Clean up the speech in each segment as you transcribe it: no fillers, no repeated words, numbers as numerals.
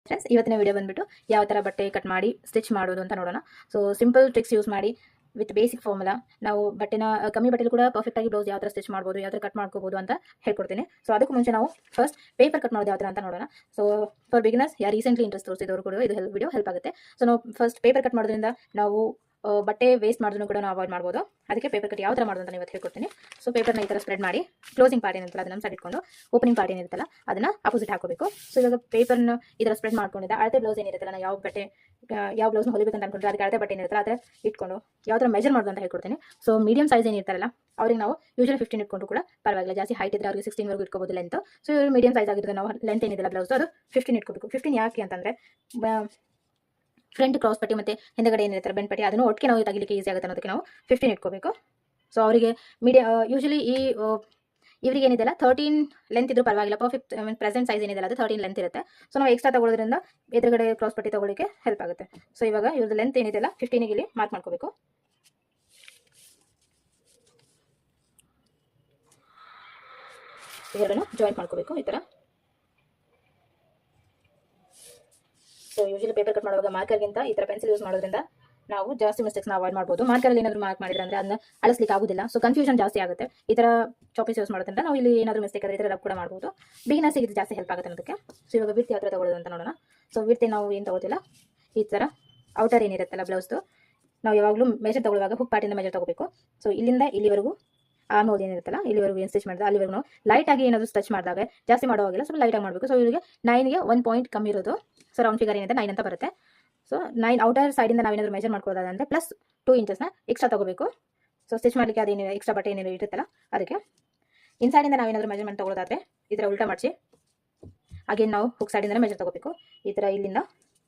Friends, ಇವತ್ತಿನ video ಬಂದ್ಬಿಟ್ಟು ಯಾವ ಥರ ಬಟ್ಟೆ ಕಟ್ ಮಾಡಿ ಸ್ಟಿಚ್ ಮಾಡೋದು ಅಂತ ನೋಡೋಣ. ಸೊ ಸಿಂಪಲ್ ಟ್ರಿಕ್ಸ್ ಯೂಸ್ ಮಾಡಿ ವಿತ್ ಬೇಸಿಕ್ ಫಾರ್ಮುಲಾ ನಾವು ಬಟ್ಟೆನ ಕಮ್ಮಿ ಬಟ್ಟೆಲಿ ಕೂಡ ಪರ್ಫೆಕ್ಟ್ ಆಗಿ ಬ್ಲೌಸ್ ಯಾವ ಥರ ಸ್ಟಿಚ್ ಮಾಡ್ಬೋದು, ಯಾವ ಥರ ಕಟ್ ಮಾಡ್ಕೋಬೋದು ಅಂತ ಹೇಳ್ಕೊಡ್ತೀನಿ. ಸೊ ಅದಕ್ಕೂ ಮುಂಚೆ ನಾವು ಫಸ್ಟ್ ಪೇಪರ್ ಕಟ್ ಮಾಡೋದು ಯಾವ ಥರ ಅಂತ ನೋಡೋಣ. ಸೊ ಫಾರ್ ಬಿಗಿನರ್ಸ್ ಯಾರು ರೀಸೆಂಟ್ಲಿ ಇಂಟ್ರೆಸ್ಟ್ ತೋರಿಸಿದವರು ಕೂಡ ಇದು ವಿಡಿಯೋ ಹೆಲ್ಪ್ ಆಗುತ್ತೆ. ಸೊ ನಾವು ಫಸ್ಟ್ ಪೇಪರ್ ಕಟ್ ಮಾಡೋದ್ರಿಂದ ನಾವು ಬಟ್ಟೆ ವೇಸ್ಟ್ ಮಾಡೋದನ್ನು ಕೂಡ ನಾವು ಅವಾಯ್ಡ್ ಮಾಡ್ಬೋದು. ಅದಕ್ಕೆ ಪೇಪರ್ ಕಟ್ ಯಾವ ಥರ ಮಾಡೋದು ಅಂತ ಇವತ್ತು ಹೇಳ್ಕೊಡ್ತೀನಿ. ಸೊ ಪೇಪರ್ನ ಈ ಥರ ಸ್ಪ್ರೆಡ್ ಮಾಡಿ ಕ್ಲೋಸಿಂಗ್ ಪಾರ್ಟ್ ಏನಿರುತ್ತಲ್ಲ ಅದನ್ನು ಸೈಡ್ ಇಟ್ಕೊಂಡು ಓಪನಿಂಗ್ ಪಾರ್ಟ್ ಏನಿರುತ್ತಲ್ಲ ಅದನ್ನು ಅಪೋಸಿಟ್ ಹಾಕೋಬೇಕು. ಸೊ ಇವಾಗ ಪೇಪರ್ನ ಈ ಥರ ಸ್ಪ್ರೆಡ್ ಮಾಡ್ಕೊಂಡಿದ್ದೆ ಅಳತೆ ಬ್ಲೌಸ್ ಏನಿರುತ್ತಲ್ಲ ನಾವು ಯಾವ ಬ್ಲೌಸ್ನ ಹೊಲಿಬೇಕು ಅಂತ ಅನ್ಕೊಂಡ್ರೆ ಅದಕ್ಕೆ ಅಳತೆ ಬಟ್ಟೆ ಏನಿರುತ್ತಲ್ಲ ಆ ಥರ ಇಟ್ಕೊಂಡು ಯಾವ ಥರ ಮೆಜರ್ ಮಾಡೋದು ಅಂತ ಹೇಳ್ಕೊಡ್ತೀನಿ. ಸೊ ಮೀಡಿಯಂ ಸೈಜ್ ಏನಿರ್ತಾರಲ್ಲ ಅವ್ರಿಗೆ ನಾವು ಯೂಶಲಿ 15 ಇಟ್ಕೊಂಡು ಕೂಡ ಪರವಾಗಿಲ್ಲ. ಜಾಸ್ತಿ ಹೈಟ್ ಇದ್ರೆ ಅವ್ರಿಗೆ 16 ವರೆಗೂ ಇಟ್ಕೋಬೋದು ಲೆಂತ್. ಸೊ ಇವರು ಮೀಡಿಯಂ ಸೈಜ್ ಆಗಿದ್ರೆ ನಾವು ಲೆಂತ್ ಏನಿದೆಲ್ಲ ಬ್ಲೌಸ್ ಅದು 15 ಇಟ್ಕೋಬೇಕು. 15 ಯಾಕೆ ಅಂತಂದರೆ ಫ್ರಂಟ್ ಕ್ರಾಸ್ ಪಟ್ಟಿ ಮತ್ತು ಹಿಂದಗಡೆ ಏನಿರ್ತಾರೆ ಬೆನ್ ಪಟ್ಟಿ ಅದನ್ನು ಒಟ್ಟಿಗೆ ನಾವು ತಗಿಲಿಕ್ಕೆ ಈಸಿ ಆಗುತ್ತೆ ಅನ್ನೋದಕ್ಕೆ ನಾವು 15 ಇಟ್ಕೋಬೇಕು. ಸೊ ಅವರಿಗೆ ಯೂಶಲಿ ಇವರಿಗೆ ಏನಿದೆಲ್ಲ 13 ಲೆಂತ್ ಇದ್ರೂ ಪರವಾಗಿಲ್ಲ. ಪರ್ಫೆಕ್ಟ್ ಪ್ರೆಸೆಂಟ್ ಸೈಜ್ ಏನಿದೆಲ್ಲ ಅದು 13 ಲೆಂತ್ ಇರುತ್ತೆ. ಸೊ ನಾವು ಎಕ್ಸ್ಟ್ರಾ ತಗೊಳ್ಳೋದ್ರಿಂದ ಎದುರುಗಡೆ ಕ್ರಾಸ್ ಪಟ್ಟಿ ತಗೊಳ್ಳಿಕ್ಕೆ ಹೆಲ್ಪ್ ಆಗುತ್ತೆ. ಸೊ ಇವಾಗ ಇವ್ರದ್ದು ಲೆಂತ್ ಏನಿದೆಲ್ಲ 15ಗೆ ಇಲ್ಲಿ ಮಾರ್ಕ್ ಮಾಡ್ಕೋಬೇಕು. ಇವೆರಡನ್ನು ಜಾಯಿಂಟ್ ಮಾಡ್ಕೋಬೇಕು ಈ ಥರ. ಸೊ ಯೂಶಲಿ ಪೇಪರ್ ಕಟ್ ಮಾಡುವಾಗ ಮಾರ್ಕರ್ಗಿಂತ ಈ ಥರ ಪೆನ್ಸಿಲ್ ಯೂಸ್ ಮಾಡೋದ್ರಿಂದ ನಾವು ಜಾಸ್ತಿ ಮಿಸ್ಟೇಕ್ಸ್ನ ಅವಾಯ್ಡ್ ಮಾಡ್ಬೋದು. ಮಾರ್ಕರಲ್ಲಿ ಏನಾದರೂ ಮಾರ್ಕ್ ಮಾಡಿದ್ರೆ ಅಂದರೆ ಅದನ್ನ ಅಳಿಸ್ಲಿಕ್ಕೆ ಆಗೋದಿಲ್ಲ. ಸೊ ಕನ್ಫ್ಯೂಷನ್ ಜಾಸ್ತಿ ಆಗುತ್ತೆ. ಈ ಥರ ಚಾಪೀಸ್ ಯೂಸ್ ಮಾಡೋದ್ರಿಂದ ನಾವು ಇಲ್ಲಿ ಏನಾದರೂ ಮಿಸ್ಟೇಕ್ ಆದರೆ ಈ ಥರ ರಬ್ ಕೂಡ ಮಾಡ್ಬೋದು. ಬಿಗಿನರ್ಸಿಗೆ ಇದು ಜಾಸ್ತಿ ಹೆಲ್ಪ್ ಆಗುತ್ತೆ ಅನ್ನೋದಕ್ಕೆ. ಸೊ ಇವಾಗ ವಿಡ್ತ್ ಯಾವ ಥರ ತಗೊಳ್ಳೋದು ಅಂತ ನೋಡೋಣ. ಸೊ ವಿಡ್ತ್ ನಾವು ಏನು ತಗೋತಿಲ್ಲ, ಈ ಥರ ಔಟರ್ ಏನಿರುತ್ತಲ್ಲ ಬ್ಲೌಸ್ದು ನಾವು ಯಾವಾಗಲೂ ಮೆಜರ್ ತಗೊಳ್ಳುವಾಗ ಹುಕ್ ಪಾರ್ಟಿಂದ ಮೆಜರ್ ತಗೋಬೇಕು. ಸೊ ಇಲ್ಲಿಂದ ಇಲ್ಲಿವರೆಗೂ ಆರ್ಮ್ ಹೋಲ್ ಏನಿರುತ್ತಲ್ಲ ಇಲ್ಲಿವರೆಗೂ ಏನು ಸ್ಟಿಚ್ ಮಾಡಿದ್ರೆ ಅಲ್ಲಿವರೆಗೂ ಲೈಟಾಗಿ ಏನಾದರೂ ಸ್ಟಿಚ್ ಮಾಡಿದಾಗ ಜಾಸ್ತಿ ಮಾಡುವಾಗಿಲ್ಲ, ಸ್ವಲ್ಪ ಲೈಟಾಗಿ ಮಾಡಬೇಕು. ಸೊ ಇವರಿಗೆ 9ಗೆ 1 ಪಾಯಿಂಟ್ ಕಮ್ಮಿ ಇರೋದು. ಸೊ ರೌಂಡ್ ಫಿಗರ್ ಏನಿದೆ 9 ಅಂತ ಬರುತ್ತೆ. ಸೊ 9 ಔಟರ್ ಸೈಡಿಂದ ನಾವೇನಾದರೂ ಮೆಜರ್ ಮಾಡ್ಕೊಳ್ಳೋದಾದ್ರೆ ಪ್ಲಸ್ 2 ಇಂಚಸ್ನ ಎಕ್ಸ್ಟ್ರಾ ತಗೋಬೇಕು. ಸೊ ಸ್ಟಿಚ್ ಮಾಡಲಿಕ್ಕೆ ಅದೇನಿದೆ ಎಕ್ಸ್ಟ್ರಾ ಬಟ್ಟೆ ಏನೇನು ಇರುತ್ತಲ್ಲ ಅದಕ್ಕೆ ಇನ್ಸೈಡಿಂದ ನಾವೇನಾದರೂ ಮೆಜರ್ಮೆಂಟ್ ತಗೊಳ್ಳೋದಾದ್ರೆ ಈ ಥರ ಉಲ್ಟಾ ಮಾಡಿಸಿ ಅಗೇನ್ ನಾವು ಹುಕ್ ಸೈಡಿಂದ ಮೆಜರ್ ತಗೋಬೇಕು. ಈ ಥರ ಇಲ್ಲಿಂದ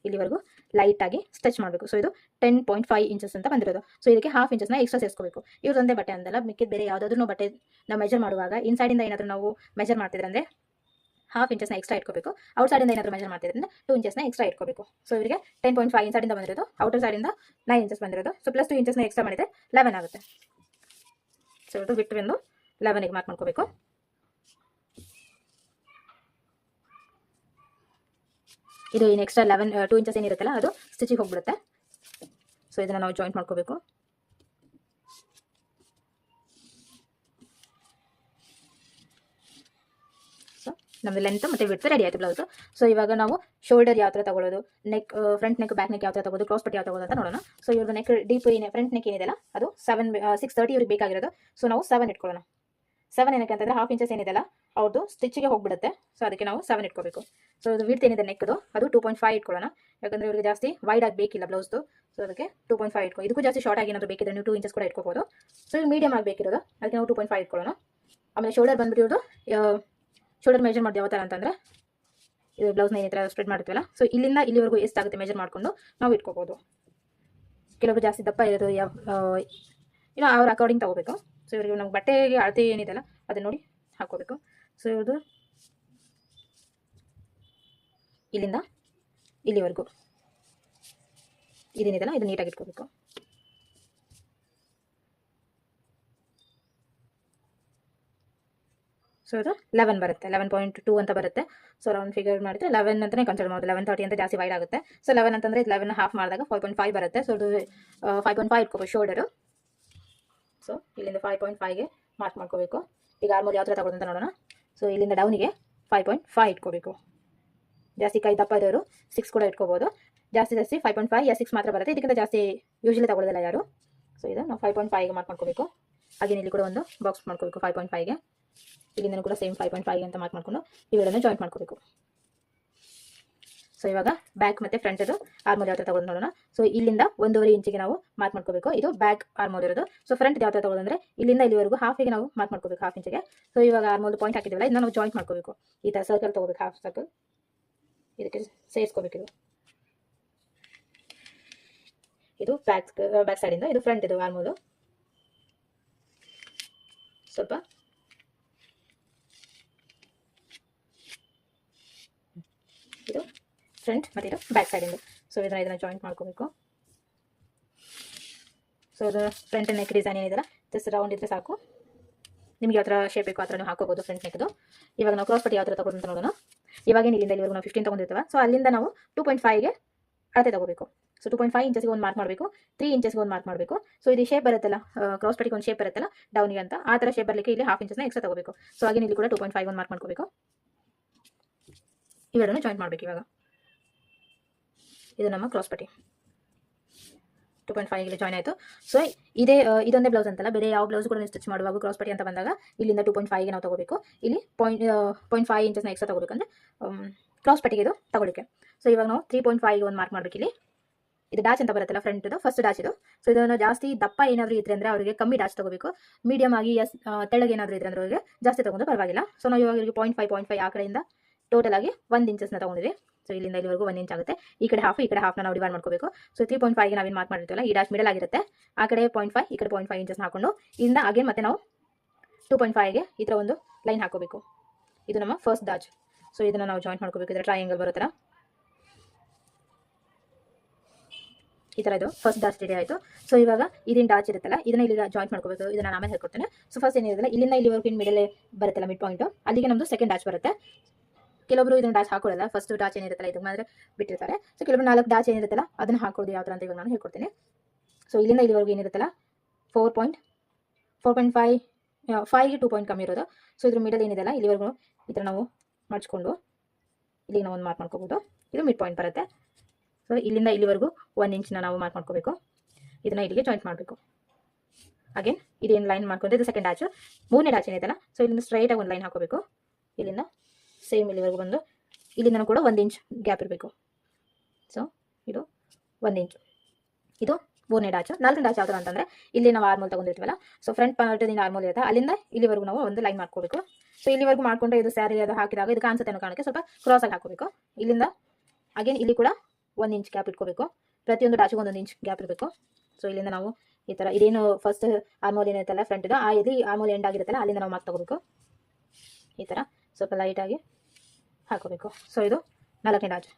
ಇಲ್ಲಿವರೆಗೂ ಲೈಟಾಗಿ ಸ್ಟಿಚ್ ಮಾಡಬೇಕು. ಸೊ ಇದು 10.5 ಇಂಚಸ್ ಅಂತ ಬಂದಿರೋದು. ಸೊ ಇದಕ್ಕೆ 1/2 ಇಂಚಸ್ನ ಎಕ್ಸ್ಟ್ರಾ ಸೇರಿಸ್ಕೋಬೇಕು. ಇವ್ರದೊಂದೇ ಬಟ್ಟೆ ಅಂದಲ್ಲ, ಮಿಕ್ಕಿದ ಬೇರೆ ಯಾವುದಾದ್ರೂ ಬಟ್ಟೆ ನಾವು ಮೆಜರ್ ಮಾಡುವಾಗ ಇನ್ಸೈಡಿಂದ ಏನಾದರೂ ನಾವು ಮೆಜರ್ ಮಾಡ್ತಿದ್ರೆ 1/2 ಇಂಚಸ್ನ ಎಕ್ಸ್ಟ್ರಾ ಇಟ್ಕೋಬೇಕು. ಔಟ್ ಸೈಡಿಂದ ಏನಾದರೂ ಮೆಜರ್ ಮಾಡ್ತಿದ್ರೆ 2 ಇಂಚಸ್ನ ಎಕ್ಸ್ಟ್ರಾ ಇಟ್ಕೋಬೇಕು. ಸೊ ಇವರಿಗೆ 10.5 ಇನ್ಸೈಡಿಂದ ಬಂದಿರೋದು, ಔಟರ್ ಸೈಡಿಂದ 9 ಇಂಚಸ್ ಬಂದಿರೋದು. ಸೊ ಪ್ಲಸ್ 2 ಇಂಚಸ್ನ ಎಕ್ಸ್ಟ್ರಾ ಮಾಡಿದರೆ 11 ಆಗುತ್ತೆ. ಸೊ ಇದು ಬಿಟ್ಟು ಬಂದು 11ಗೆ ಮಾರ್ಕ್ ಮಾಡ್ಕೋಬೇಕು. ಇದು ಏನು ಎಕ್ಸ್ಟ್ರಾ 2 ಇಂಚಸ್ ಏನಿರುತ್ತಲ್ಲ ಅದು ಸ್ಟಿಚಿಗೆ ಹೋಗ್ಬಿಡುತ್ತೆ. ಸೊ ಇದನ್ನು ನಾವು ಜಾಯಿಂಟ್ ಮಾಡ್ಕೋಬೇಕು. ಸೊ ನಮ್ಮದು ಲೆಂತ್ ಮತ್ತು ವಿಡ್ತ್ ರೆಡಿ ಆಯಿತು ಬ್ಲೌಸು. ಸೊ ಇವಾಗ ನಾವು ಶೋಲ್ಡರ್ ಯಾವ ಥರ ತಗೊಳ್ಳೋದು, neck front neck back neck ಯಾವ ಥರ ತಗೋದು, ಕ್ರಾಸ್ ಪಟ್ಟಿ ಯಾವ ತಗೋದು ಅಂತ ನೋಡೋಣ. ಸೊ ಇವ್ರದ್ದು ನೆಕ್ ಡೀಪ್ ಫ್ರಂಟ್ ನೆಕ್ ಏನಿದೆಲ್ಲ ಅದು 630 ಇವ್ರಿಗೆ ಬೇಕಾಗಿರೋದು. ಸೊ ನಾವು 7 ಇಟ್ಕೊಳ್ಳೋಣ. 7 ಏನಕ್ಕೆ ಅಂತಂದರೆ 1/2 ಇಂಚಸ್ ಏನಿದೆಲ್ಲ ಅವ್ರದ್ದು ಸ್ಟಿಚ್ಗೆ ಹೋಗ್ಬಿಡುತ್ತೆ. ಸೊ ಅದಕ್ಕೆ ನಾವು 7 ಇಟ್ಕೋಬೇಕು. ಸೊ ಇದು ವಿಡ್ತ್ ಏನಿದೆ ನೆಕ್ದು ಅದು 2.5 ಇಟ್ಕೊಳ್ಳೋಣ. ಯಾಕಂದರೆ ಇವರಿಗೆ ಜಾಸ್ತಿ ವೈಡ್ ಆಗಿ ಬೇಕಿಲ್ಲ ಬ್ಲೌಸ್ದು. ಸೊ ಅದಕ್ಕೆ 2.5 ಇಟ್ಕೊ. ಇದಕ್ಕೂ ಜಾಸ್ತಿ ಶಾರ್ಟ್ ಆಗಿ ಏನಾದರೂ ಬೇಕಿದ್ರೆ ನೀವು 2 ಇಂಚಸ್ ಕೂಡ ಇಟ್ಕೋಬೋದು. ಸೊ ಇದು ಮೀಡಿಯಮ್ ಆಗಿ ಬೇಕಿರೋದು, ಅದಕ್ಕೆ ನಾವು 2.5 ಇಟ್ಕೊಳ್ಳೋಣ. ಆಮೇಲೆ ಶೋಲ್ಡರ್ ಬಂದ್ಬಿಟ್ಟು ಶೋಲ್ಡರ್ ಮೆಜರ್ ಮಾಡೋದು ಯಾವ ಥರ ಅಂತಂದರೆ ಇದು ಬ್ಲೌಸ್ನ ಈ ಥರ ಸ್ಪ್ರೆಡ್ ಮಾಡ್ತೀವಲ್ಲ, ಸೊ ಇಲ್ಲಿಂದ ಇಲ್ಲಿವರೆಗೂ ಎಷ್ಟಾಗುತ್ತೆ ಮೆಜರ್ ಮಾಡಿಕೊಂಡು ನಾವು ಇಟ್ಕೋಬೋದು. ಕೆಲವರು ಜಾಸ್ತಿ ದಪ್ಪ ಇರೋದು ಅವ್ರ ಅಕಾರ್ಡಿಂಗ್ ತಗೋಬೇಕು. ಸೊ ಇವರಿಗೆ ನಾವು ಬಟ್ಟೆಗೆ ಅಳತೆ ಏನಿದೆಲ್ಲ ಅದನ್ನ ನೋಡಿ ಹಾಕೋಬೇಕು. ಸೊ ಇವ್ರದ್ದು ಇಲ್ಲಿಂದ ಇಲ್ಲಿವರೆಗೂ ಇದೇನಿದೆಲ್ಲ ಇದು ನೀಟಾಗಿ ಇಟ್ಕೋಬೇಕು. ಸೊ ಇದು 11 ಬರುತ್ತೆ, 11.2 ಅಂತ ಬರುತ್ತೆ. ಸೊ ರೌಂಡ್ ಫಿಗರ್ ಮಾಡಿದ್ರೆ 11 ಅಂತಲೇ ಕನ್ಸಿಡರ್ ಮಾಡೋದು. 11:30 ಅಂತ ಜಾಸ್ತಿ ವೈಡ್ ಆಗುತ್ತೆ. ಸೊ 11 ಅಂತಂದರೆ 11.5 ಮಾಡಿದಾಗ 5.5 ಬರುತ್ತೆ. ಸೊ ಇದು 5.5 ಇಟ್ಕೋಬೇಕು ಶೋಲ್ಡರು. ಸೊ ಇಲ್ಲಿಂದ 5.5ಗೆ ಮಾರ್ಕ್ ಮಾಡ್ಕೋಬೇಕು. ಈಗ ಆರ್ಮೋಲ್ ಯಾವ ಥರ ತಗೊಳ್ಳೋದು ಅಂತ ನೋಡೋಣ. ಸೊ ಇಲ್ಲಿಂದ ಡೌನಿಗೆ 5.5 ಇಟ್ಕೋಬೇಕು. ಜಾಸ್ತಿ ಕೈ ದಪ್ಪ ಇರೋರು 6 ಕೂಡ ಇಟ್ಕೋಬೋದು. ಜಾಸ್ತಿ 5.5 ಯಾ 6 ಮಾತ್ರ ಬರುತ್ತೆ. ಇದಕ್ಕಿಂತ ಜಾಸ್ತಿ ಯೂಶಲಿ ತಗೊಳ್ಳೋದಿಲ್ಲ ಯಾರು. ಸೊ ಇದು ನಾವು 5.5ಗೆ ಮಾರ್ಕ್ ಮಾಡ್ಕೋಬೇಕು. ಹಾಗೇನು ಇಲ್ಲಿ ಕೂಡ ಒಂದು ಬಾಕ್ಸ್ ಮಾಡ್ಕೋಬೇಕು 5.5ಗೆ. ಇಲ್ಲಿಂದ ಕೂಡ ಸೇಮ್ 5.5 ಅಂತ ಮಾರ್ಕ್ ಮಾಡ್ಕೊಂಡು ಇವೆರಡನ್ನು ಜಾಯಿಂಟ್ ಮಾಡ್ಕೋಬೇಕು. ಸೊ ಇವಾಗ ಬ್ಯಾಕ್ ಮತ್ತು ಫ್ರಂಟದು ಆರ್ಮೋಲ್ ಯಾವ ಥರ ತಗೊಳ್ಳೋದು ನೋಡೋಣ. ಸೊ ಇಲ್ಲಿಂದ 1.5 ಇಂಚಿಗೆ ನಾವು ಮಾರ್ಕ್ ಮಾಡ್ಕೋಬೇಕು. ಇದು ಬ್ಯಾಕ್ ಆರ್ಮೋಲ್ ಇರೋದು. ಸೊ ಫ್ರಂಟ್ ಯಾವ ಥರ ತಗೊಳ್ಳೋದಂದ್ರೆ ಇಲ್ಲಿಂದ ಇಲ್ಲಿವರೆಗೂ ಹಾಫಿಗೆ ನಾವು ಮಾರ್ಕ್ ಮಾಡ್ಕೋಬೇಕು, 1/2 ಇಂಚಿಗೆ. ಸೊ ಇವಾಗ ಆರ್ಮೋಲ್ ಪಾಯಿಂಟ್ ಹಾಕಿದ್ದೀವಲ್ಲ ಇದನ್ನ ನಾವು ಜಾಯಿಂಟ್ ಮಾಡ್ಕೋಬೇಕು. ಈ ಥರ ಸರ್ಕಲ್ ತಗೋಬೇಕು, ಹಾಫ್ ಸರ್ಕಲ್ ಇದಕ್ಕೆ ಸೇರಿಸ್ಕೋಬೇಕು. ಇದು ಬ್ಯಾಕ್ ಸೈಡಿಂದ, ಇದು ಫ್ರಂಟ್ ಇದು ಆರ್ಮೋಲು. ಸ್ವಲ್ಪ ಇದು ಫ್ರಂಟ್ ಮತ್ತು ಇದು ಬ್ಯಾಕ್ ಸೈಡಿಂದ. ಸೊ ಇದನ್ನು ಜಾಯಿಂಟ್ ಮಾಡ್ಕೋಬೇಕು. ಸೊ ಇದು ಫ್ರಂಟ್ ನೆಕ್ ಡಿಸೈನ್ ಏನಿದೆಲ್ಲ ಜಸ್ಟ್ ರೌಂಡ್ ಇದ್ದರೆ ಸಾಕು. ನಿಮಗೆ ಯಾವ ಥರ ಶೇಪ್ ಬೇಕೋ ಆ ಥರ ನೀವು ಹಾಕೋಬೋದು ಫ್ರಂಟ್ ನೆಕ್ದು. ಇವಾಗ ನಾವು ಕ್ರಾಸ್ ಪಟ್ಟಿ ಯಾವ ಥರ ತಗೋದು ಅಂತ ನೋಡೋಣ. ಇವಾಗೇನು ಇಲ್ಲಿಂದ ಇಲ್ಲಿವರೆಗೂ ನಾವು 15 ತೊಗೊಂಡಿರ್ತೀವಿ. ಸೊ ಅಲ್ಲಿಂದ ನಾವು 2.5ಗೆ ಅಳತೆ ತಗೋಬೇಕು. ಸೊ 2.5 ಇಂಚಸ್ಗೆ ಒಂದು ಮಾರ್ಕ್ ಮಾಡಬೇಕು, 3 ಇಂಚಸ್ಗೆ ಒಂದು ಮಾರ್ಕ್ ಮಾಡಬೇಕು. ಸೊ ಇದು ಶೇಪ್ ಬರುತ್ತಲ್ಲ, ಕ್ರಾಸ್ ಪಟ್ಟಿಗೆ ಒಂದು ಶೇಪ್ ಬರುತ್ತಲ್ಲ ಡೌನಿಗೆ ಅಂತ, ಆ ಥರ ಶೇಪ್ ಬರಲಿಕ್ಕೆ ಇಲ್ಲಿ 1/2 ಇಂಚಸ್ನ ಎಕ್ಸ್ಟ್ರಾ ತಗೋಬೇಕು. ಸೊ ಹಾಗೆ ಇಲ್ಲಿ ಕೂಡ 2.5 ಒಂದು ಮಾರ್ಕ್ ಮಾಡ್ಕೋಬೇಕು. ಇವೆರಡನ್ನು ಜಾಯಿಂಟ್ ಮಾಡಬೇಕು. ಇವಾಗ ಇದು ನಮ್ಮ ಕ್ರಾಸ್ ಪಟ್ಟಿ 2.5 ಇಲ್ಲಿ ಜಾಯ್ನ್ ಆಯಿತು. ಸೊ ಇದೊಂದೇ ಬ್ಲೌಸ್ ಅಂತಲ್ಲ, ಬೇರೆ ಯಾವ ಬ್ಲೌಸ್ ಕೂಡ ನೀವು ಸ್ಟಿಚ್ ಮಾಡುವಾಗ ಕ್ರಾಸ್ ಪಟ್ಟಿ ಅಂತ ಬಂದಾಗ ಇಲ್ಲಿಂದ 2.5ಗೆ ನಾವು ತಗೋಬೇಕು. ಇಲ್ಲಿ 0.5 ಇಂಚಸ್ನ ಎಕ್ಸ್ಟ್ರಾ ತಗೋಬೇಕಂದ್ರೆ ಕ್ರಾಸ್ ಪಟ್ಟಿಗೆ ಇದು ತಗೊಳ್ಳಿಕ್ಕೆ. ಸೊ ಇವಾಗ ನಾವು 3.5ಗೆ ಒಂದು ಮಾರ್ಕ್ ಮಾಡಬೇಕು. ಇಲ್ಲಿ ಇದು ಡಾಚ್ ಅಂತ ಬರುತ್ತಲ್ಲ, ಫ್ರಂಟ್ದು ಫಸ್ಟ್ ಡಾಚ್ ಇದು. ಸೊ ಇದನ್ನು ಜಾಸ್ತಿ ದಪ್ಪ ಏನಾದರೂ ಇದ್ರೆ ಅಂದರೆ ಅವರಿಗೆ ಕಮ್ಮಿ ಡಾಚ್ ತಗೋಬೇಕು. ಮೀಡಿಯಮ್ ಆಗಿ ತೆಳ್ಳಗೆ ಏನಾದರೂ ಇದ್ರೆ ಅಂದರೆ ಅವರಿಗೆ ಜಾಸ್ತಿ ತಗೊಂಡು ಪರವಾಗಿಲ್ಲ. ಸೊ ನಾವು ಇವಾಗ ಇವರಿಗೆ 0.5 ಆ ಕಡೆಯಿಂದ ಟೋಟಲ್ ಆಗಿ 1 ಇಂಚಸ್ನ ತಗೊಂಡಿದ್ವಿ. ಸೊ ಇಲ್ಲಿಂದ ಇಲ್ಲಿವರೆಗೂ 1 ಇಂಚ್ ಆಗುತ್ತೆ. ಈ ಕಡೆ ಹಾಫ್, ಈ ಕಡೆ ಹಾಫ್ನ ನಾವು ಡಿವೈಡ್ ಮಾಡ್ಕೋಬೇಕು. ಸೊ 3.5ಗೆ ನಾವೇನು ಮಾರ್ಕ್ ಮಾಡಿರ್ತೀವಲ್ಲ, ಈ ಡಾಚ್ ಮಿಡಲ್ ಆಗಿರುತ್ತೆ. ಆ ಕಡೆ 0.5, ಈ ಕಡೆ 0.5 ಇಂಚಸ್ನ ಹಾಕೊಂಡು ಇಲ್ಲಿಂದ ಅಗೇನ್ ಮತ್ತೆ ನಾವು 2.5ಗೆ ಈ ಥರ ಒಂದು ಲೈನ್ ಹಾಕೋಬೇಕು. ಇದು ನಮ್ಮ ಫಸ್ಟ್ ಡಾಚ್. ಸೊ ಇದನ್ನು ನಾವು ಜಾಯಿಂಟ್ ಮಾಡ್ಕೋಬೇಕು. ಇದರ ಟ್ರಯಾಂಗಲ್ ಬರುತ್ತಲ್ಲ, ಈ ಥರ ಇದು ಫಸ್ಟ್ ಡಾಚ್ ರೆಡಿ ಆಯಿತು. ಸೊ ಇವಾಗ ಇದೇನು ಡಾಚ್ ಇರುತ್ತಲ್ಲ, ಇದನ್ನ ಇಲ್ಲಿ ಜಾಯಿಂಟ್ ಮಾಡ್ಕೋಬೇಕು. ಇದನ್ನ ನಾನು ಆಮೇಲೆ ಹೇಳ್ಕೊಡ್ತೇನೆ. ಸೊ ಫಸ್ಟ್ ಏನಿರುತ್ತಲ್ಲ, ಇಲ್ಲಿಂದ ಇಲ್ಲಿವರೆಗೂ ಮಿಡಲ್ ಬರುತ್ತಲ್ಲ, ಮಿಡ್ ಪಾಯಿಂಟ್, ಅಲ್ಲಿಗೆ ನಮ್ಮದು ಸೆಕೆಂಡ್ ಡಾಚ್ ಬರುತ್ತೆ. ಕೆಲವೊಬ್ರು ಇದನ್ನು ಡಾಚ್ ಹಾಕೊಳ್ಳಲ್ಲ, ಫಸ್ಟ್ ಡಾಚ್ ಏನಿರುತ್ತಲ್ಲ ಇದಕ್ಕೆ ಮಾತ್ರ ಬಿಟ್ಟಿರ್ತಾರೆ. ಸೊ ಕೆಲವೊಬ್ರು 4 ಡಾಚ್ ಏನಿರುತ್ತಲ್ಲ ಅದನ್ನು ಹಾಕೋದು ಯಾವ ಥರ ಅಂತ ಇವಾಗ ನಾನು ಹೇಳ್ಕೊಡ್ತೀನಿ. ಸೊ ಇಲ್ಲಿಂದ ಇಲ್ಲಿವರೆಗೂ ಏನಿರುತ್ತಲ್ಲ 5ಗೆ 2 ಪಾಯಿಂಟ್ ಕಮ್ಮಿ ಇರೋದು. ಸೊ ಇದ್ರ ಮಿಡಲ್ ಏನಿದೆಲ್ಲ ಇಲ್ಲಿವರೆಗೂ ಈ ಥರ ನಾವು ಮಾಡಿಸ್ಕೊಂಡು ಇಲ್ಲಿ ನಾವು ಒಂದು ಮಾರ್ಕ್ ಮಾಡ್ಕೋಬೋದು. ಇದು ಮಿಡ್ ಪಾಯಿಂಟ್ ಬರುತ್ತೆ. ಸೊ ಇಲ್ಲಿಂದ ಇಲ್ಲಿವರೆಗೂ 1 ಇಂಚ್ನ ನಾವು ಮಾರ್ಕ್ ಮಾಡ್ಕೋಬೇಕು. ಇದನ್ನು ಇಲ್ಲಿಗೆ ಜಾಯಿಂಟ್ ಮಾಡಬೇಕು. ಅಗೇನ್ ಇದೇನು ಲೈನ್ ಮಾಡ್ಕೊಂಡ್ರೆ ಇದು ಸೆಕೆಂಡ್ ಡಾಚು. ಮೂರನೇ ಡಾಚ್ ಏನಿದೆಲ್ಲ, ಸೊ ಇಲ್ಲಿಂದ ಸ್ಟ್ರೈಟಾಗಿ ಒಂದು ಲೈನ್ ಹಾಕೋಬೇಕು. ಇಲ್ಲಿಂದ ಸೇಮ್ ಇಲ್ಲಿವರೆಗೂ ಬಂದು ಇಲ್ಲಿಂದ ಕೂಡ 1 ಇಂಚ್ ಗ್ಯಾಪ್ ಇರಬೇಕು. ಸೊ ಇದು 1 ಇಂಚ್. ಇದು ಮೂರನೇ ಡಾಚು. ನಾಲ್ಕನೇ ಡಾಚ್ ಯಾವ ಥರ ಅಂತಂದರೆ, ಇಲ್ಲಿ ನಾವು ಆರ್ಮೋಲ್ ತೊಗೊಂಡಿರ್ತೀವಲ್ಲ, ಸೊ ಫ್ರಂಟ್ ಪಾರ್ಟಿಂದ ಆರ್ಮೋಲ್ ಇರುತ್ತೆ, ಅಲ್ಲಿಂದ ಇಲ್ಲಿವರೆಗೂ ನಾವು ಒಂದು ಲೈನ್ ಮಾಡ್ಕೋಬೇಕು. ಸೊ ಇಲ್ಲಿವರೆಗೂ ಮಾಡ್ಕೊಂಡ್ರೆ ಇದು ಸ್ಯಾರಿ ಅದು ಹಾಕಿದಾಗ ಇದು ಕಾಣಿಸುತ್ತೆ ಅನ್ನೋ ಕಾರಣಕ್ಕೆ ಸ್ವಲ್ಪ ಕ್ರಾಸಾಗಿ ಹಾಕೋಬೇಕು. ಇಲ್ಲಿಂದ ಅಗೇನ್ ಇಲ್ಲಿ ಕೂಡ 1 ಇಂಚ್ ಗ್ಯಾಪ್ ಇಟ್ಕೋಬೇಕು. ಪ್ರತಿಯೊಂದು ಡಾಚಿಗೆ 1 ಇಂಚ್ ಗ್ಯಾಪ್ ಇರಬೇಕು. ಸೊ ಇಲ್ಲಿಂದ ನಾವು ಈ ಥರ ಇದೇನು ಫಸ್ಟ್ ಆರ್ಮೋಲ್ ಏನಿರುತ್ತಲ್ಲ ಫ್ರಂಟ್, ಆ ಎಲ್ಲಿ ಆರ್ಮೋಲ್ ಎಂಡ್ ಆಗಿರುತ್ತಲ್ಲ ಅಲ್ಲಿಂದ ನಾವು ಮಾರ್ಕ್ ತಗೋಬೇಕು. ಈ ಥರ ಸ್ವಲ್ಪ ಲೈಟಾಗಿ ಹಾಕೋಬೇಕು. ಸೊ ಇದು 4ನೇ ಡಾಚ್.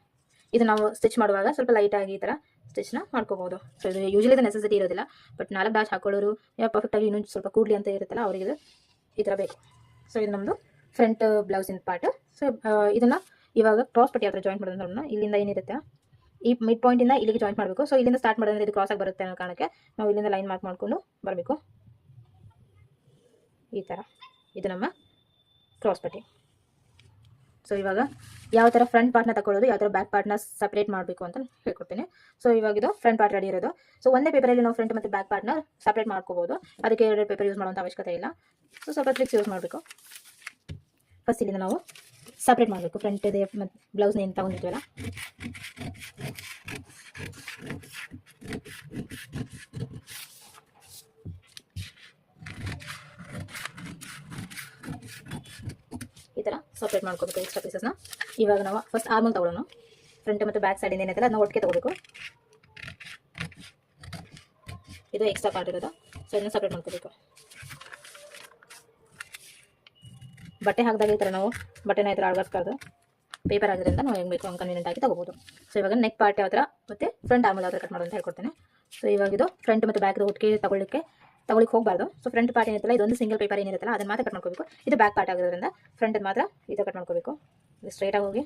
ಇದು ನಾವು ಸ್ಟಿಚ್ ಮಾಡುವಾಗ ಸ್ವಲ್ಪ ಲೈಟಾಗಿ ಈ ಥರ ಸ್ಟಿಚ್ನ ಮಾಡ್ಕೋಬೋದು. ಸೊ ಇದು ಯೂಶಲಿ ಇದು ನೆಸೆಸಿಟಿ ಇರೋದಿಲ್ಲ, ಬಟ್ 4 ಡಾಚ್ ಹಾಕೊಳ್ಳೋರು ಪರ್ಫೆಕ್ಟಾಗಿ ಇನ್ನೊಂದು ಸ್ವಲ್ಪ ಕೂಡಲಿ ಅಂತ ಇರುತ್ತಲ್ಲ ಅವರಿಗೆ ಇದು ಈ ಥರ ಬೇಕು. ಸೊ ಇದು ನಮ್ಮದು ಫ್ರಂಟ್ ಬ್ಲೌಸಿನ ಪಾರ್ಟ್. ಸೊ ಇದನ್ನು ಇವಾಗ ಕ್ರಾಸ್ ಪಟ್ಟಿ ಯಾವ ಥರ ಜಾಯಿಂಟ್ ಮಾಡೋದು ನೋಡೋಣ. ಇಲ್ಲಿಂದ ಏನಿರುತ್ತೆ ಈ ಮಿಡ್ ಪಾಯಿಂಟಿಂದ ಇಲ್ಲಿಗೆ ಜಾಯಿಂಟ್ ಮಾಡಬೇಕು. ಸೊ ಇಲ್ಲಿಂದ ಸ್ಟಾರ್ಟ್ ಮಾಡೋದ್ರೆ ಇದು ಕ್ರಾಸಾಗಿ ಬರುತ್ತೆ ಅನ್ನೋ ಕಾರಣಕ್ಕೆ ನಾವು ಇಲ್ಲಿಂದ ಲೈನ್ ಮಾರ್ಕ್ ಮಾಡಿಕೊಂಡು ಬರಬೇಕು. ಈ ಥರ ಇದು ನಮ್ಮ ಕ್ರಾಸ್ ಪಟ್ಟಿ. ಸೊ ಇವಾಗ ಯಾವ ಥರ ಫ್ರಂಟ್ ಪಾರ್ಟ್ನ ತಗೊಳ್ಳೋದು, ಯಾವ ಥರ ಬ್ಯಾಕ್ ಪಾರ್ಟ್ನ ಸಪ್ರೇಟ್ ಮಾಡಬೇಕು ಅಂತ ಹೇಳ್ಕೊಡ್ತೀನಿ. ಸೊ ಇವಾಗ ಇದು ಫ್ರಂಟ್ ಪಾರ್ಟ್ ರೆಡಿ ಇರೋದು. ಸೊ ಒಂದೇ ಪೇಪರಲ್ಲಿ ನಾವು ಫ್ರಂಟ್ ಮತ್ತು ಬ್ಯಾಕ್ ಪಾರ್ಟ್ನ ಸಪ್ರೇಟ್ ಮಾಡ್ಕೋಬೋದು. ಅದಕ್ಕೆ 2 ಪೇಪರ್ ಯೂಸ್ ಮಾಡುವಂಥ ಅವಶ್ಯಕತೆ ಇಲ್ಲ. ಸೊ ಸ್ವಲ್ಪ ಟ್ರಿಕ್ಸ್ ಯೂಸ್ ಮಾಡಬೇಕು. ಫಸ್ಟ್ ಇಲ್ಲಿಂದ ನಾವು ಸಪ್ರೇಟ್ ಮಾಡಬೇಕು. ಫ್ರಂಟ್ ಇದೆ ಮತ್ತು ಬ್ಲೌಸ್ನ ಏನು ತಗೊಂಡಿದ್ವಲ್ಲ, ಈ ಥರ ಸಪ್ರೇಟ್ ಮಾಡ್ಕೋಬೇಕು ಎಕ್ಸ್ಟ್ರಾ ಪೀಸಸ್ನ. ಇವಾಗ ನಾವು ಫಸ್ಟ್ ಆರ್ಮೋಲ್ ತಗೊಳ್ಳೋಣ. ಫ್ರಂಟ್ ಮತ್ತು ಬ್ಯಾಕ್ ಸೈಡಿಂದ ಏನೈತಲ್ಲ ಅದನ್ನ ಒಟ್ಟಿಗೆ ತಗೋಬೇಕು. ಇದು ಎಕ್ಸ್ಟ್ರಾ ಪಾರ್ಟ್ ಇರೋದು. ಸೊ ಇದನ್ನ ಸಪ್ರೇಟ್ ಮಾಡ್ಕೋಬೇಕು. ಬಟ್ಟೆ ಹಾಕಿದಾಗ ಈ ಥರ ನಾವು ಬಟ್ಟೆನ ಈ ಥರ ಅಳವಡಿಸ್ಬಾರ್ದು. ಪೇಪರ್ ಆಗಿರೋದ್ರಿಂದ ನಾವು ಹೆಂಗೆ ಬೇಕು ಹಂಗೆ ಕನ್ವೀನಿಯಂಟ್ ಆಗಿ ತಗೋಬೋದು. ಸೊ ಇವಾಗ ನೆಕ್ ಪಾರ್ಟ್ ಯಾವ ಥರ ಮತ್ತು ಫ್ರಂಟ್ ಆರ್ಮೋಲ್ ಯಾವ ಥರ ಕಟ್ ಮಾಡೋದು ಅಂತ ಹೇಳ್ಕೊಡ್ತೇನೆ. ಸೊ ಇವಾಗ ಇದು ಫ್ರಂಟ್ ಮತ್ತು ಬ್ಯಾಕ್ ಒಟ್ಟಿಗೆ ತಗೊಳ್ಳಿಕ್ಕೆ ಹೋಗಬಾರ್ದು. ಸೊ ಫ್ರಂಟ್ ಪಾರ್ಟ್ ಏನಿರುತ್ತಲ್ಲ ಇದೊಂದು ಸಿಂಗಲ್ ಪೇಪರ್ ಏನಿರುತ್ತಲ್ಲ ಅದನ್ನು ಮಾತ್ರ ಕಟ್ ಮಾಡ್ಕೋಬೇಕು. ಇದು ಬ್ಯಾಕ್ ಪಾರ್ಟ್ ಆಗಿರೋದ್ರಿಂದ ಫ್ರಂಟ್ ಮಾತ್ರ ಈ ಥರ ಕಟ್ ಮಾಡ್ಕೋಬೇಕು. ಇದು ಸ್ಟ್ರೈಟಾಗಿ ಹೋಗಿ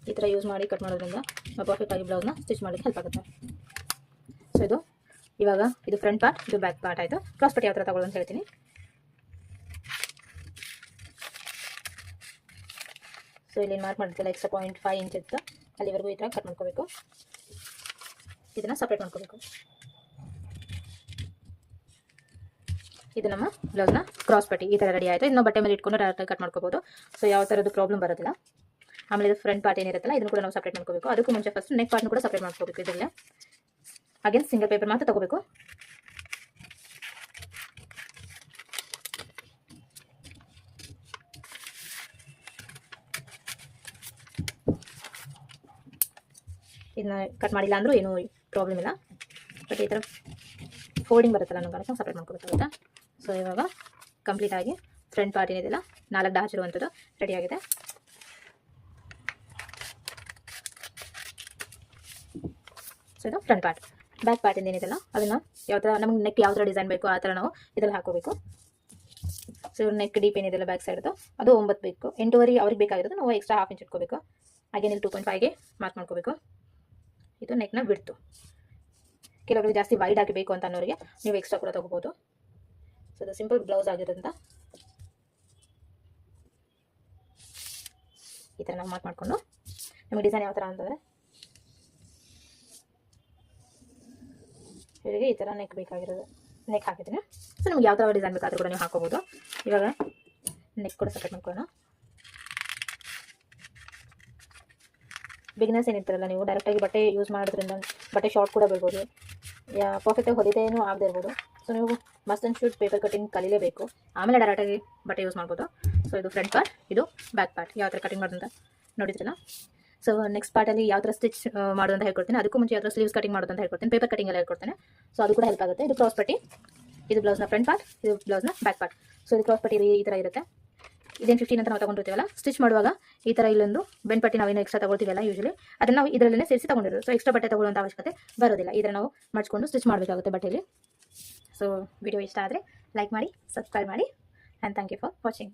ಈ ಥರ ಯೂಸ್ ಮಾಡಿ ಕಟ್ ಮಾಡೋದ್ರಿಂದ ನಾವು ಪರ್ಫೆಕ್ಟಾಗಿ ಬ್ಲೌಸ್ನ ಸ್ಟಿಚ್ ಮಾಡಲಿಕ್ಕೆ ಹೆಲ್ಪ್ ಆಗುತ್ತೆ. ಸೊ ಇದು ಇವಾಗ ಇದು ಫ್ರಂಟ್ ಪಾರ್ಟ್, ಇದು ಬ್ಯಾಕ್ ಪಾರ್ಟ್ ಆಯಿತು. ಕ್ರಾಸ್ ಪಟ್ಟಿ ಯಾವ ಥರ ತಗೊಳ್ಳೋದು ಅಂತ ಹೇಳ್ತೀನಿ. ಸೊ ಇಲ್ಲಿ ಮಾರ್ಕ್ ಮಾಡಿರ್ತಿಲ್ಲ ಎಕ್ಸ್ಟ್ರಾ 0.5 ಇಂಚ್ ಇತ್ತು, ಅಲ್ಲಿವರೆಗೂ ಈ ಥರ ಕಟ್ ಮಾಡ್ಕೋಬೇಕು. ಇದನ್ನು ಸಪ್ರೇಟ್ ಮಾಡ್ಕೋಬೇಕು. ಇದು ನಮ್ಮ ಬ್ಲೌಸ್ನ ಕ್ರಾಸ್ ಪಟ್ಟಿ ಈ ಥರ ರೆಡಿ ಆಯಿತು. ಇದನ್ನು ಬಟ್ಟೆ ಮೇಲೆ ಇಟ್ಕೊಂಡು ಡೈರೆಕ್ಟಾಗಿ ಕಟ್ ಮಾಡ್ಕೋಬೋದು. ಸೊ ಯಾವ ಥರದ್ದು ಪ್ರಾಬ್ಲಮ್ ಬರೋದಿಲ್ಲ. ಆಮೇಲೆ ಇದು ಫ್ರಂಟ್ ಪಾರ್ಟ್ ಏನಿರುತ್ತಲ್ಲ ಇದನ್ನು ಕೂಡ ನಾವು ಸಪ್ರೇಟ್ ಮಾಡ್ಕೋಬೇಕು. ಅದಕ್ಕೂ ಮುಂಚೆ ಫಸ್ಟ್ ನೆಕ್ ಪಾರ್ಟ್ನ ಕೂಡ ಸಪ್ರೇಟ್ ಮಾಡ್ಕೋಬೇಕು. ಇದರಲ್ಲೇ ಅಗೇನ್ ಸಿಂಗಲ್ ಪೇಪರ್ ಮಾತ್ರ ತಗೋಬೇಕು. ಇದನ್ನ ಕಟ್ ಮಾಡಿಲ್ಲ ಅಂದರೂ ಏನೂ ಪ್ರಾಬ್ಲಮ್ ಇಲ್ಲ. ಬಟ್ ಈ ಥರ ಫೋಲ್ಡಿಂಗ್ ಬರುತ್ತಲ್ಲ ಅನ್ನೋ ಕಾರಣಕ್ಕೆ ಸಪ್ರೇಟ್ ಮಾಡ್ಕೋಬೇಕಾಗುತ್ತೆ. ಸೊ ಇವಾಗ ಕಂಪ್ಲೀಟಾಗಿ ಫ್ರಂಟ್ ಪಾರ್ಟ್ ಏನಿದೆಯಲ್ಲ 4 ಡಾಚ್ ಇರುವಂಥದ್ದು ರೆಡಿಯಾಗಿದೆ. ಸೊ ಇದು ಫ್ರಂಟ್ ಪಾರ್ಟ್. ಬ್ಯಾಕ್ ಪಾರ್ಟಿಂದ ಏನಿದೆಯಲ್ಲ ಅದನ್ನು ಯಾವ ಥರ ನಮಗೆ ನೆಕ್ ಯಾವ ಥರ ಡಿಸೈನ್ ಬೇಕು ಆ ಥರ ನಾವು ಇದರಲ್ಲಿ ಹಾಕೋಬೇಕು. ಸೊ ನೆಕ್ ಡೀಪ್ ಏನಿದೆಲ್ಲ ಬ್ಯಾಕ್ ಸೈಡ್ದು ಅದು 9 ಬೇಕು. 8.5 ಅವ್ರಿಗೆ ಬೇಕಾಗಿರೋದು ನಾವು ಎಕ್ಸ್ಟ್ರಾ ಹಾಫ್ ಇಂಚ್ ಇಟ್ಕೋಬೇಕು. ಹಾಗೆ ಇಲ್ಲಿ 2.5ಗೆ ಮಾರ್ಕ್ ಮಾಡ್ಕೋಬೇಕು. ಇದು ನೆಕ್ನ ಬಿಡ್ತು. ಕೆಲವರಿಗೆ ಜಾಸ್ತಿ ವೈಡ್ ಆಗಿ ಬೇಕು ಅಂತ ಅನ್ನೋರಿಗೆ ನೀವು ಎಕ್ಸ್ಟ್ರಾ ಕೂಡ ತಗೋಬೋದು. ಸೊ ಇದು ಸಿಂಪಲ್ ಬ್ಲೌಸ್ ಆಗಿರೋದ್ರಿಂದ ಈ ಥರ ನಾವು ಮಾರ್ಕ್ ಮಾಡಿಕೊಂಡು ನಮಗೆ ಡಿಸೈನ್ ಯಾವ ಥರ ಅಂತಂದರೆ ಇವರಿಗೆ ಈ ಥರ ನೆಕ್ ಬೇಕಾಗಿರೋದು ನೆಕ್ ಹಾಕಿದ್ದೀನಿ. ಸೊ ನಿಮ್ಗೆ ಯಾವ ಥರ ಡಿಸೈನ್ ಬೇಕಾದರೂ ಕೂಡ ನೀವು ಹಾಕೋಬೋದು. ಇವಾಗ ನೆಕ್ ಕೂಡ ಸೆಪರೇಟ್ ಮಾಡ್ಕೊಳ್ಳೋಣ. ಬಿಗಿನರ್ಸ್ ಏನಿರ್ತಾರಲ್ಲ, ನೀವು ಡೈರೆಕ್ಟಾಗಿ ಬಟ್ಟೆ ಯೂಸ್ ಮಾಡೋದ್ರಿಂದ ಬಟ್ಟೆ ಶಾರ್ಟ್ ಕೂಡ ಬರ್ಬೋದು, ಪರ್ಫೆಕ್ಟಾಗಿ ಹೊಲಿದೇನೂ ಆಗದೆ ಇರ್ಬೋದು. ಸೊ ನೀವು must and should paper cutting ಕಲೀಲೇಬೇಕು, ಆಮೇಲೆ ಡೈರೆಕ್ಟಾಗಿ ಬಟ್ಟೆ ಯೂಸ್ ಮಾಡ್ಬೋದು. ಸೊ ಇದು ಫ್ರಂಟ್ ಪಾರ್ಟ್, ಇದು ಬ್ಯಾಕ್ ಪಾರ್ಟ್ ಯಾವ ಥರ ಕಟಿಂಗ್ ಮಾಡೋದಂತ ನೋಡಿದ್ರಲ್ಲ. ಸೊ ನೆಕ್ಸ್ಟ್ ಪಾರ್ಟಲ್ಲಿ ಯಾವ ಥರ ಸ್ಟಿಚ್ ಮಾಡೋದು ಅಂತ ಹೇಳ್ಕೊಡ್ತೀನಿ. ಅದಕ್ಕೂ ಮುಂಚೆ ಯಾವ ಥರ ಸ್ಲೀವ್ಸ್ ಕಟಿಂಗ್ ಮಾಡೋದು ಅಂತ ಹೇಳ್ಕೊಡ್ತೀನಿ. ಪೇಪರ್ ಕಟಿಂಗ್ ಎಲ್ಲ ಹೇಳ್ಕೊಡ್ತೇನೆ. ಸೊ ಅದು ಕೂಡ ಹೆಲ್ಪ್ ಆಗುತ್ತೆ. ಇದು ಕ್ರಾಸ್ ಪಟ್ಟಿ, ಇದು ಬ್ಲೌಸ್ನ ಫ್ರಂಟ್ ಪಾರ್ಟ್, ಇದು ಬ್ಲೌಸ್ನ ಬ್ಯಾಕ್ ಪಾರ್ಟ್. ಸೊ ಇದು ಕ್ರಾಸ್ ಪಟ್ಟಿ ಈ ಥರ ಇರುತ್ತೆ. ಇದೇನು 15 ಅಂತ ನಾವು ತೊಗೊಂಡಿರ್ತೀವಲ್ಲ, ಸ್ಟಿಚ್ ಮಾಡುವಾಗ ಈ ಥರ ಇಲ್ಲೊಂದು ಬೆನ್ ಪಟ್ಟಿ ನಾವೇನು ಎಕ್ಸ್ಟ್ರಾ ತಗೊಳ್ತೀವಲ್ಲ ಯೂಶಲಿ, ಅದನ್ನು ನಾವು ಇದರಲ್ಲೇ ಸೇರಿಸಿ ತೊಗೊಂಡಿರೋದು. ಸೊ ಎಕ್ಸ್ಟ್ರಾ ಬಟ್ಟೆ ತೊಗೊಳ್ಳುವಂಥ ಅವಶ್ಯಕತೆ ಬರೋದಿಲ್ಲ. ಇದನ್ನು ನಾವು ಮಾಡಿಕೊಂಡು ಸ್ಟಿಚ್ ಮಾಡಬೇಕಾಗುತ್ತೆ ಬಟ್ಟೆಯಲ್ಲಿ. ಸೊ ವಿಡಿಯೋ ಇಷ್ಟ ಆದರೆ ಲೈಕ್ ಮಾಡಿ, ಸಬ್ಸ್ಕ್ರೈಬ್ ಮಾಡಿ, and thank you for watching.